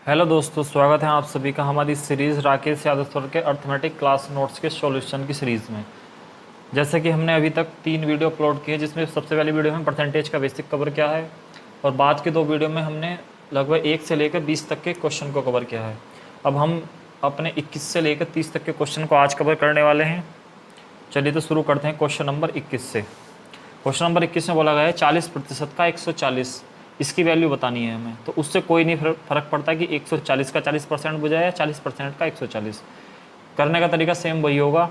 Hello दोस्तों, स्वागत है आप सभी का हमारी सीरीज़ राकेश यादव सर के अर्थमेटिक क्लास नोट्स के सॉल्यूशन की सीरीज़ में। जैसे कि हमने अभी तक 3 वीडियो अपलोड किए, जिसमें सबसे पहली वीडियो में परसेंटेज का बेसिक कवर किया है और बाद के 2 वीडियो में हमने लगभग 1 से लेकर 20 तक के क्वेश्चन को कवर किया है। अब हम अपने 21 से लेकर 30 तक के क्वेश्चन को आज कवर करने वाले हैं। चलिए तो शुरू करते हैं क्वेश्चन नंबर 21 से। क्वेश्चन नंबर 21 में बोला गया है 40% का 140, इसकी वैल्यू बतानी है हमें। तो उससे कोई नहीं फर्क पड़ता कि 140 का 40% बुझा या 40% का 140। करने का तरीका सेम वही होगा।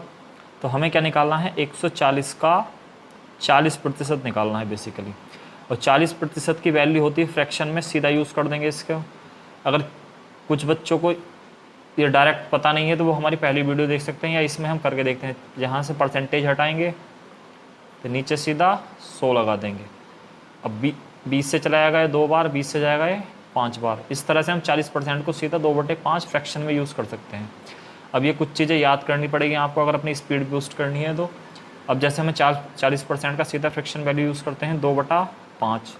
तो हमें क्या निकालना है, 140 का 40% निकालना है बेसिकली। और 40% की वैल्यू होती है फ्रैक्शन में, सीधा यूज़ कर देंगे इसको। अगर कुछ बच्चों को ये डायरेक्ट पता नहीं है तो वो हमारी पहली वीडियो देख सकते हैं, या इसमें हम करके देखते हैं। जहाँ से परसेंटेज हटाएंगे तो नीचे सीधा 100 लगा देंगे। अब 20 से चला जाएगा 2 बार, 20 से जाएगा 5 बार। इस तरह से हम 40% को सीधा 2/5 फ्रैक्शन में यूज़ कर सकते हैं। अब ये कुछ चीज़ें याद करनी पड़ेगी आपको अगर अपनी स्पीड बूस्ट करनी है तो। अब जैसे हमें 40% का सीधा फ्रैक्शन वैल्यू यूज़ करते हैं 2/5।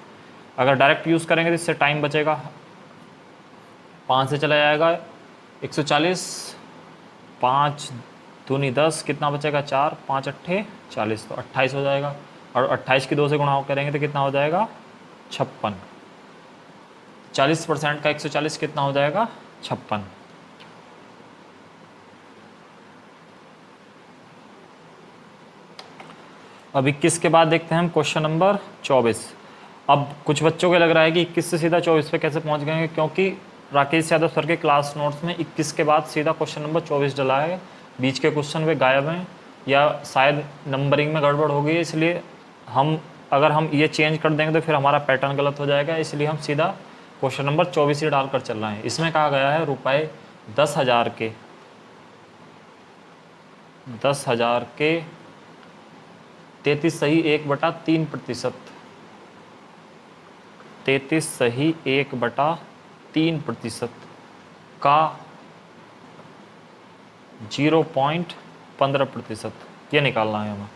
अगर डायरेक्ट यूज़ करेंगे तो इससे टाइम बचेगा। 5 से चला जाएगा 140, 5 दूनी 10, कितना बचेगा 4, 5 अट्ठे 40, तो 28 हो जाएगा। और 28 की 2 से गुणा करेंगे तो कितना हो जाएगा 56। 40% का 140 कितना हो जाएगा 56। अब 21 के बाद देखते हैं हम क्वेश्चन नंबर 24। अब कुछ बच्चों को लग रहा है कि 21 से सीधा 24 पे कैसे पहुंच गए, क्योंकि राकेश यादव सर के क्लास नोट्स में 21 के बाद सीधा क्वेश्चन नंबर 24 डला है। बीच के क्वेश्चन वे गायब हैं या शायद नंबरिंग में गड़बड़ हो गई है, इसलिए अगर हम ये चेंज कर देंगे तो फिर हमारा पैटर्न गलत हो जाएगा। इसलिए हम सीधा क्वेश्चन नंबर 24 ही डालकर चल रहे हैं। इसमें कहा गया है रुपये 10,000 के 33 सही 1/3%, 33 सही 1/3% का 0.15%, ये निकालना है हमें।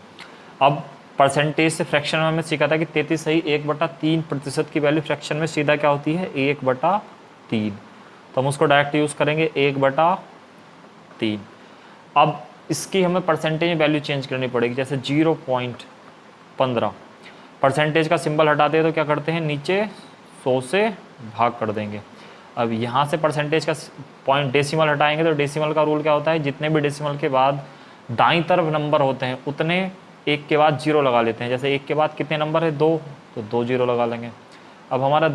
अब परसेंटेज से फ्रैक्शन में हमने सीखा था कि 33 सही 1/3% की वैल्यू फ्रैक्शन में सीधा क्या होती है 1/3। तो हम उसको डायरेक्ट यूज़ करेंगे 1/3। अब इसकी हमें परसेंटेज वैल्यू चेंज करनी पड़ेगी। जैसे 0.15, परसेंटेज का सिंबल हटाते हैं तो क्या करते हैं, नीचे 100 से भाग कर देंगे। अब यहाँ से परसेंटेज का पॉइंट डेसिमल हटाएंगे तो डेसिमल का रूल क्या होता है, जितने भी डेसिमल के बाद दाईं तरफ नंबर होते हैं उतने एक के बाद 0 लगा लेते हैं। जैसे 1 के बाद कितने नंबर है 2, तो 2 0 लगा लेंगे। अब हमारा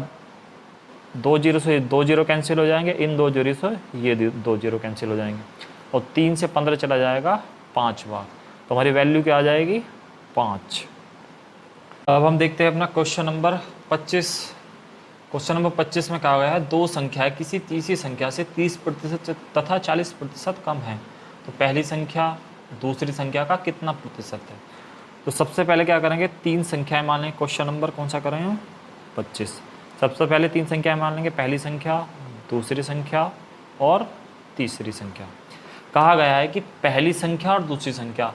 2 0 से 2 0 कैंसिल हो जाएंगे, इन 2 0 से ये 2 0 कैंसिल हो जाएंगे, और 3 से 15 चला जाएगा 5 बार। तो हमारी वैल्यू क्या आ जाएगी 5। अब हम देखते हैं अपना क्वेश्चन नंबर 25। क्वेश्चन नंबर 25 में कहा गया है दो संख्याएं किसी तीसरी संख्या से 30% तथा 40% कम है, तो पहली संख्या दूसरी संख्या का कितना प्रतिशत है। तो सबसे पहले क्या करेंगे, 3 संख्याएं मान लेंगे। क्वेश्चन नंबर कौन सा करें 25। सबसे पहले 3 संख्याएं मान लेंगे, पहली संख्या, दूसरी संख्या और तीसरी संख्या। कहा गया है कि पहली संख्या और दूसरी संख्या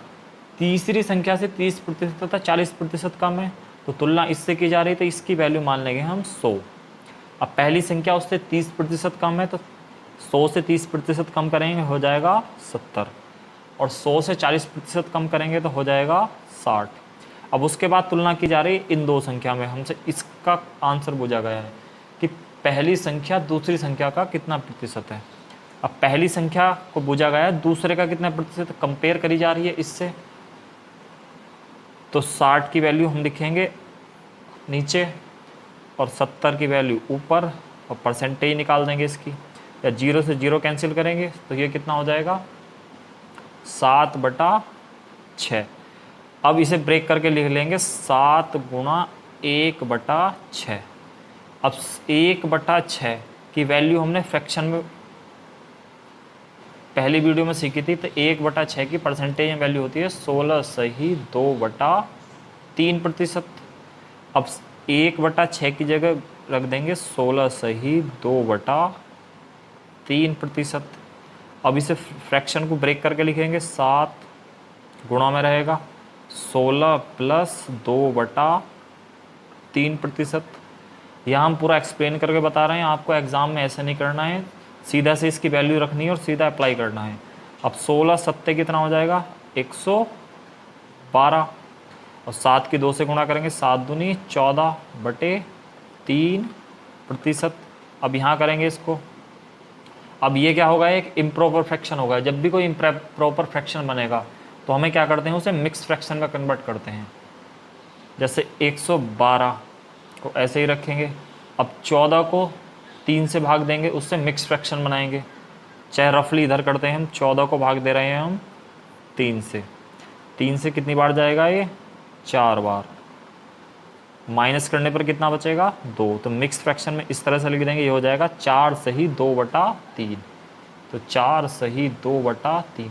तीसरी संख्या से 30% तथा 40% कम है, तो तुलना इससे की जा रही है, तो इसकी वैल्यू मान लेंगे हम 100। अब पहली संख्या उससे 30% कम है, तो 100 से 30% कम करेंगे हो जाएगा 70, और 100 से 40% कम करेंगे तो हो जाएगा 60। अब उसके बाद तुलना की जा रही है इन 2 संख्या में। हमसे इसका आंसर पूछा गया है कि पहली संख्या दूसरी संख्या का कितना प्रतिशत है। अब पहली संख्या को पूछा गया है, दूसरे का कितना प्रतिशत कंपेयर करी जा रही है इससे, तो 60 की वैल्यू हम लिखेंगे नीचे और 70 की वैल्यू ऊपर, और परसेंटेज निकाल देंगे इसकी, या 0 से 0 कैंसिल करेंगे तो ये कितना हो जाएगा 7/6। अब इसे ब्रेक करके लिख लेंगे 7 गुणा 1/6। अब 1/6 की वैल्यू हमने फ्रैक्शन में पहली वीडियो में सीखी थी, तो 1/6 की परसेंटेज में वैल्यू होती है 16 सही 2/3%। अब 1/6 की जगह रख देंगे 16 सही 2/3%। अब इसे फ्रैक्शन को ब्रेक करके लिखेंगे, 7 गुणा में रहेगा 16 + 2/3%। यहाँ हम पूरा एक्सप्लेन करके बता रहे हैं, आपको एग्जाम में ऐसे नहीं करना है, सीधा से इसकी वैल्यू रखनी है और सीधा अप्लाई करना है। अब 16 सत्ते कितना हो जाएगा 112, और 7 की 2 से गुणा करेंगे, 7 दूनी 14/3%। अब यहाँ करेंगे इसको, अब ये क्या होगा, एक इम्प्रॉपर फ्रैक्शन होगा। जब भी कोई इम्प्रॉपर फ्रैक्शन बनेगा तो हमें क्या करते हैं, उसे मिक्स फ्रैक्शन में कन्वर्ट करते हैं। जैसे 112 को ऐसे ही रखेंगे, अब 14 को 3 से भाग देंगे, उससे मिक्स फ्रैक्शन बनाएंगे। चाहे रफली इधर करते हैं हम, 14 को भाग दे रहे हैं हम 3 से, 3 से कितनी बार जाएगा ये 4 बार, माइनस करने पर कितना बचेगा 2। तो मिक्स फ्रैक्शन में इस तरह से लिख देंगे, ये हो जाएगा 4 सही 2/3। तो 4 सही 2/3।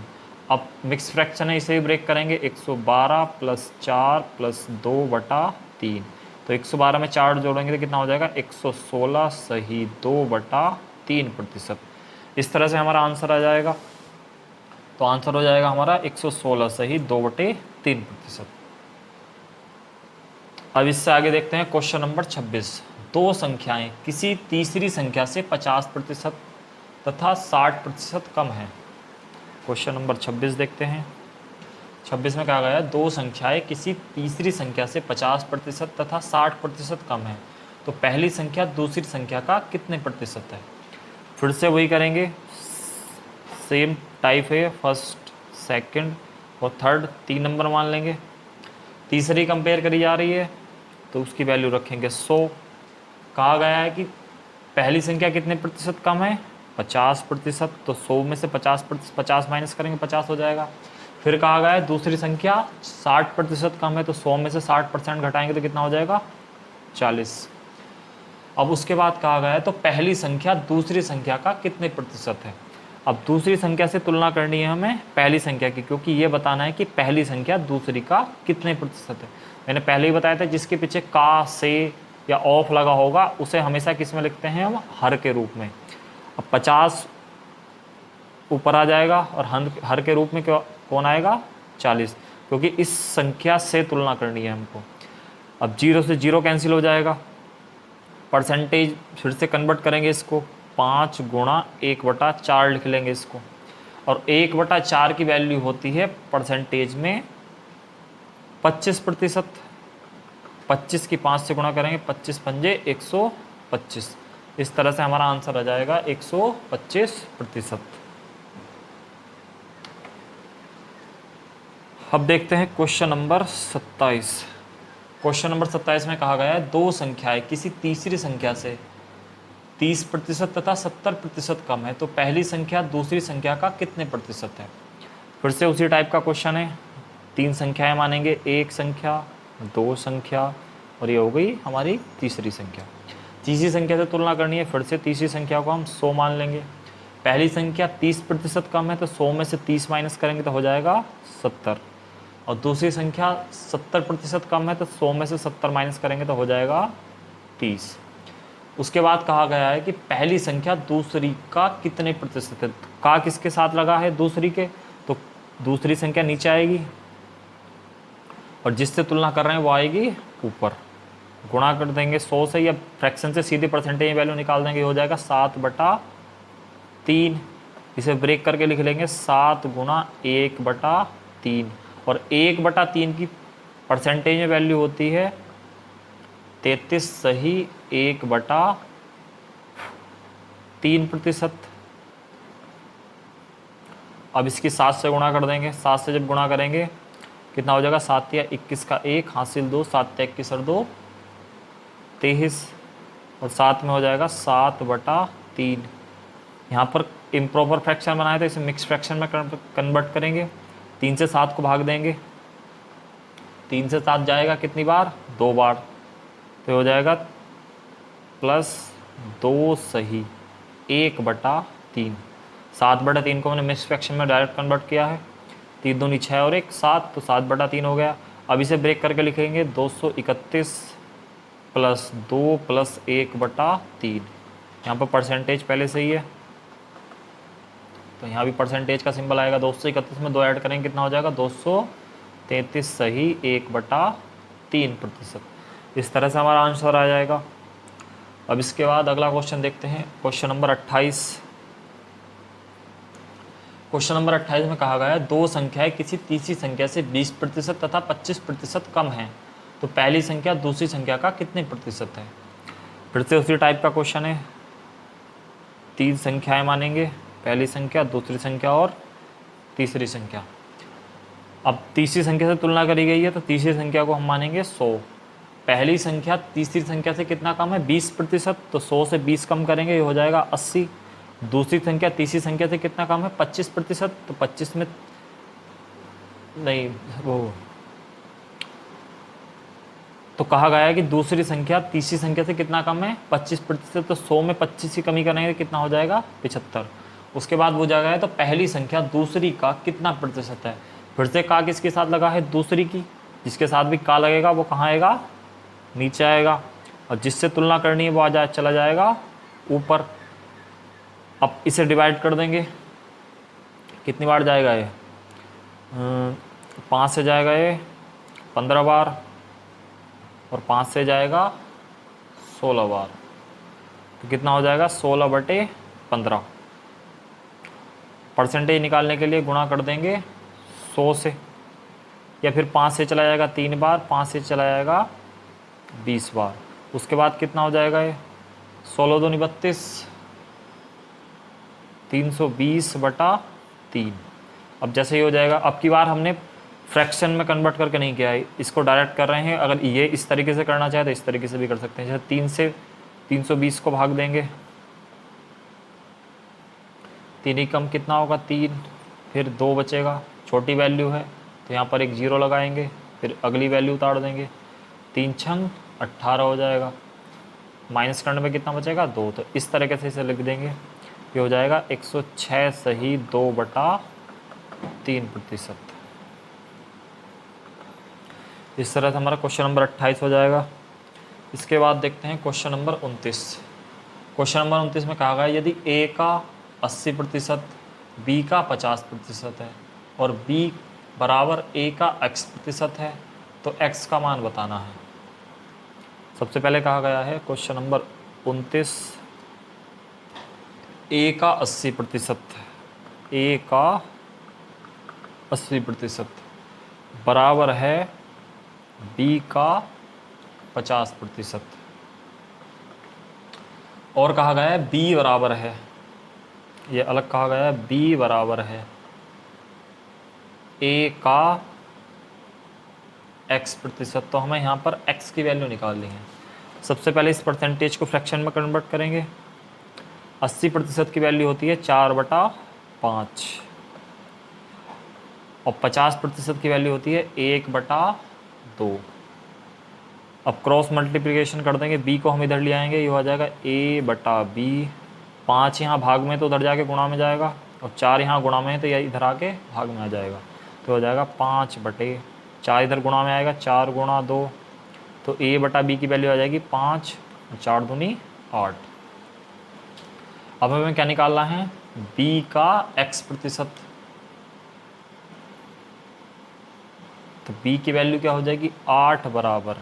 अब मिक्स फ्रैक्शन है, इसे ही ब्रेक करेंगे, 112 + 4 + 2/3। तो 112 में 4 जोड़ेंगे तो कितना हो जाएगा 116 सही 2/3%। इस तरह से हमारा आंसर आ जाएगा। तो आंसर हो जाएगा हमारा 116 सही 2/3%। अब इससे आगे देखते हैं क्वेश्चन नंबर 26। दो संख्याएं किसी तीसरी संख्या से 50% तथा 60% कम है। क्वेश्चन नंबर 26 देखते हैं। 26 में कहा गया है दो संख्याएं किसी तीसरी संख्या से 50% तथा 60% कम है, तो पहली संख्या दूसरी संख्या का कितने प्रतिशत है। फिर से वही करेंगे, सेम टाइप है, फर्स्ट सेकंड और थर्ड 3 नंबर मान लेंगे। तीसरी कंपेयर करी जा रही है तो उसकी वैल्यू रखेंगे 100। कहा गया है कि पहली संख्या कितने प्रतिशत कम है 50%, तो 100 में से 50 माइनस करेंगे 50 हो जाएगा। फिर कहा गया है दूसरी संख्या 60% कम है, तो 100 में से 60% घटाएंगे तो कितना हो जाएगा 40। अब उसके बाद कहा गया है तो पहली संख्या दूसरी संख्या का कितने प्रतिशत है। अब दूसरी संख्या से तुलना करनी है हमें पहली संख्या की, क्योंकि ये बताना है कि पहली संख्या दूसरी का कितने प्रतिशत है। मैंने पहले ही बताया था जिसके पीछे का, से या ऑफ लगा होगा उसे हमेशा किस में लिखते हैं हम, हर के रूप में। अब 50 ऊपर आ जाएगा और हर के रूप में कौन आएगा 40, क्योंकि इस संख्या से तुलना करनी है हमको। अब 0 से 0 कैंसिल हो जाएगा, परसेंटेज फिर से कन्वर्ट करेंगे इसको, 5 गुणा 1/4 लिख लेंगे इसको। और 1/4 की वैल्यू होती है परसेंटेज में 25%। 25 की 5 से गुणा करेंगे, 25 पंजे 125। इस तरह से हमारा आंसर आ जाएगा 125%। अब देखते हैं क्वेश्चन नंबर 27। क्वेश्चन नंबर 27 में कहा गया है दो संख्याएं किसी तीसरी संख्या से 30% तथा 70% कम है, तो पहली संख्या दूसरी संख्या का कितने प्रतिशत है। फिर से उसी टाइप का क्वेश्चन है, 3 संख्याएं मानेंगे, एक संख्या, दो संख्या और ये हो गई हमारी तीसरी संख्या। तीसरी संख्या से तुलना करनी है, फिर से तीसरी संख्या को हम 100 मान लेंगे। पहली संख्या 30% कम है, तो 100 में से 30 माइनस करेंगे तो हो जाएगा 70। और दूसरी संख्या 70% कम है, तो 100 में से 70 माइनस करेंगे तो हो जाएगा 30। उसके बाद कहा गया है कि पहली संख्या दूसरी का कितने प्रतिशत है। का किसके साथ लगा है दूसरी के, तो दूसरी संख्या नीचे आएगी और जिससे तुलना कर रहे हैं वो आएगी ऊपर। गुणा कर देंगे 100 से, या फ्रैक्शन से सीधे परसेंटेज वैल्यू निकाल देंगे, हो जाएगा 7/3। इसे ब्रेक करके लिख लेंगे 7 गुणा 1/3। और 1/3 की परसेंटेज में वैल्यू होती है 33 सही 1/3%। अब इसकी 7 से गुणा कर देंगे, 7 से जब गुणा करेंगे कितना हो जाएगा, 7 या 21 का 1 हासिल 2, 7 या 21 और 2 23, और 7 में हो जाएगा 7/3। यहाँ पर इम्प्रॉपर फ्रैक्शन बनाया था, इसे मिक्स फ्रैक्शन में कन्वर्ट करेंगे। 3 से 7 को भाग देंगे, 3 से 7 जाएगा कितनी बार 2 बार, तो हो जाएगा +2 सही 1/3। 7/3 को मैंने मिक्स फ्रैक्शन में डायरेक्ट कन्वर्ट किया है, 3 दूनी 6 और 1 7, तो 7/3 हो गया। अब इसे ब्रेक करके लिखेंगे 231 + 2 + 1/3। यहाँ पर परसेंटेज पहले से ही है तो यहाँ भी परसेंटेज का सिंबल आएगा। 231 में 2 ऐड करेंगे कितना हो जाएगा 233 सही 1/3%। इस तरह से हमारा आंसर आ जाएगा। अब इसके बाद अगला क्वेश्चन देखते हैं, क्वेश्चन नंबर 28। क्वेश्चन नंबर 28 में कहा गया है दो संख्याएं किसी तीसरी संख्या से 20% तथा 25% कम हैं, तो पहली संख्या दूसरी संख्या का कितने प्रतिशत है। फिर से उसी टाइप का क्वेश्चन है, तीन संख्याएं मानेंगे, पहली संख्या, दूसरी संख्या और तीसरी संख्या। अब तीसरी संख्या से तुलना करी गई है तो तीसरी संख्या को हम मानेंगे 100। पहली संख्या तीसरी संख्या से कितना कम है, 20%, तो 100 से 20 कम करेंगे, ये हो जाएगा 80। दूसरी संख्या तीसरी संख्या से कितना कम है, 25%, तो 25 में नहीं वो, तो कहा गया है कि दूसरी संख्या तीसरी संख्या से कितना कम है, 25%, तो 100 में 25 की कमी करेंगे कितना हो जाएगा, 75। उसके बाद वो जाएगा है तो पहली संख्या दूसरी का कितना प्रतिशत है। फिर से का किसके साथ लगा है, दूसरी की, जिसके साथ भी का लगेगा वो कहाँ आएगा, नीचे आएगा, और जिससे तुलना करनी है वो चला जाएगा ऊपर। अब इसे डिवाइड कर देंगे, कितनी बार जाएगा ये, 5 से जाएगा ये 15 बार, और 5 से जाएगा 16 बार, तो कितना हो जाएगा 16/15। परसेंटेज निकालने के लिए गुणा कर देंगे 100 से, या फिर 5 से चला जाएगा 3 बार, 5 से चला जाएगा 20 बार। उसके बाद कितना हो जाएगा ये, 16 दूनी 32, 320/3। अब जैसे ये हो जाएगा, अब की बार हमने फ्रैक्शन में कन्वर्ट करके नहीं किया है, इसको डायरेक्ट कर रहे हैं। अगर ये इस तरीके से करना चाहे तो इस तरीके से भी कर सकते हैं। जैसे 3 से 320 को भाग देंगे, 3 ही कम कितना होगा 3, फिर 2 बचेगा, छोटी वैल्यू है तो यहाँ पर एक 0 लगाएंगे, फिर अगली वैल्यू उतार देंगे, 3 छंग 18 हो जाएगा, माइनस करने में कितना बचेगा 2, तो इस तरीके से इसे लिख देंगे। ये हो जाएगा 106 सही 2/3%। इस तरह से हमारा क्वेश्चन नंबर 28 हो जाएगा। इसके बाद देखते हैं क्वेश्चन नंबर 29। क्वेश्चन नंबर 29 में कहा गया है यदि ए का 80%, बी का 50% है और बी बराबर ए का x% है, तो x का मान बताना है। सबसे पहले कहा गया है क्वेश्चन नंबर 29, ए का 80%, ए का 80% बराबर है बी का 50%, और कहा गया है बी बराबर है, ये अलग कहा गया है, बी बराबर है ए का x%। तो हमें यहाँ पर x की वैल्यू निकालनी है। सबसे पहले इस परसेंटेज को फ्रैक्शन में कन्वर्ट करेंगे। 80% की वैल्यू होती है 4/5, और 50% की वैल्यू होती है 1/2। अब क्रॉस मल्टीप्लिकेशन कर देंगे, b को हम इधर ले आएंगे, ये हो जाएगा a/b। 5 यहाँ भाग में तो उधर जाके गुणा में जाएगा, और 4 यहाँ गुणा में है तो यह इधर आके भाग में आ जाएगा, तो हो जाएगा 5/4। इधर गुणा में आएगा, 4 गुणा 2, तो a/b की वैल्यू आ जाएगी 5, 4 दूनी 8। अब हमें क्या निकालना है, b का x%। तो b की वैल्यू क्या हो जाएगी 8 बराबर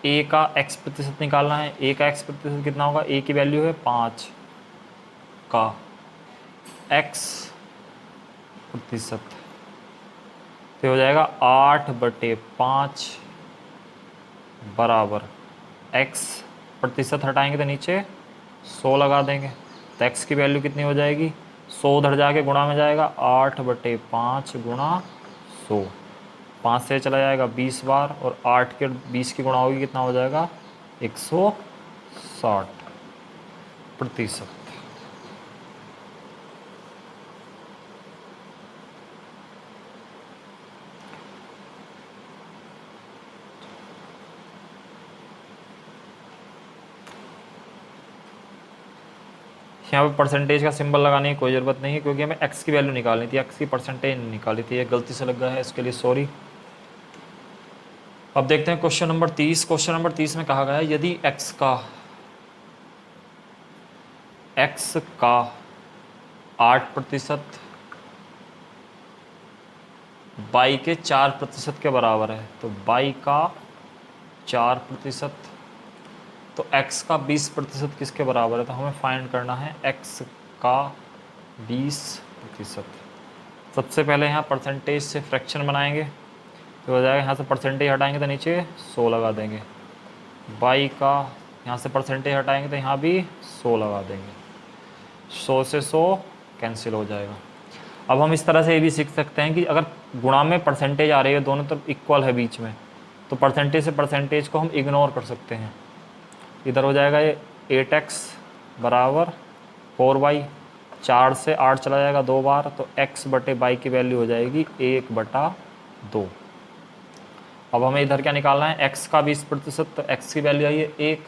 a का x% निकालना है। a का x% कितना होगा, a की वैल्यू है 5 का x%, तो हो जाएगा 8/5 बराबर x%, हटाएंगे तो नीचे 100 लगा देंगे, तो x की वैल्यू कितनी हो जाएगी, 100 उधर जाके गुणा में जाएगा, 8/5 गुणा 100, 5 से चला जाएगा 20 बार, और 8 के 20 की गुणा होगी कितना हो जाएगा 160%। यहाँ पे परसेंटेज का सिंबल लगाने की कोई ज़रूरत नहीं है, क्योंकि हमें x की वैल्यू निकालनी थी, x की परसेंटेज नहीं निकाली थी, ये गलती से लग गया है, इसके लिए सॉरी। अब देखते हैं क्वेश्चन नंबर 30। क्वेश्चन नंबर 30 में कहा गया है यदि x का 8% y के 4% के बराबर है, तो y का 4% तो x का 20% किसके बराबर है, तो हमें फाइंड करना है x का 20%। सबसे पहले यहाँ परसेंटेज से फ्रैक्शन बनाएंगे, तो हो जाएगा यहाँ से परसेंटेज हटाएंगे तो नीचे 100 लगा देंगे, y का यहाँ से परसेंटेज हटाएंगे तो यहाँ भी 100 लगा देंगे, 100 से 100 कैंसिल हो जाएगा। अब हम इस तरह से ये भी सीख सकते हैं कि अगर गुणा में परसेंटेज आ रही है, दोनों तरफ इक्वल है बीच में, तो परसेंटेज से परसेंटेज को हम इग्नोर कर सकते हैं। इधर हो जाएगा ये 8x बराबर 4y, 4 से 8 चला जाएगा 2 बार, तो x बटे y की वैल्यू हो जाएगी 1/2। अब हमें इधर क्या निकालना है, x का 20%, तो x की वैल्यू आई है 1,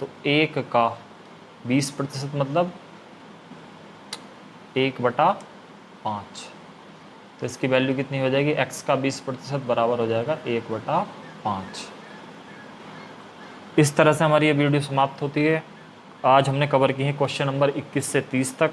तो 1 का 20% मतलब 1/5, तो इसकी वैल्यू कितनी हो जाएगी, x का 20% बराबर हो जाएगा 1/5। इस तरह से हमारी ये वीडियो समाप्त होती है। आज हमने कवर की है क्वेश्चन नंबर 21 से 30 तक।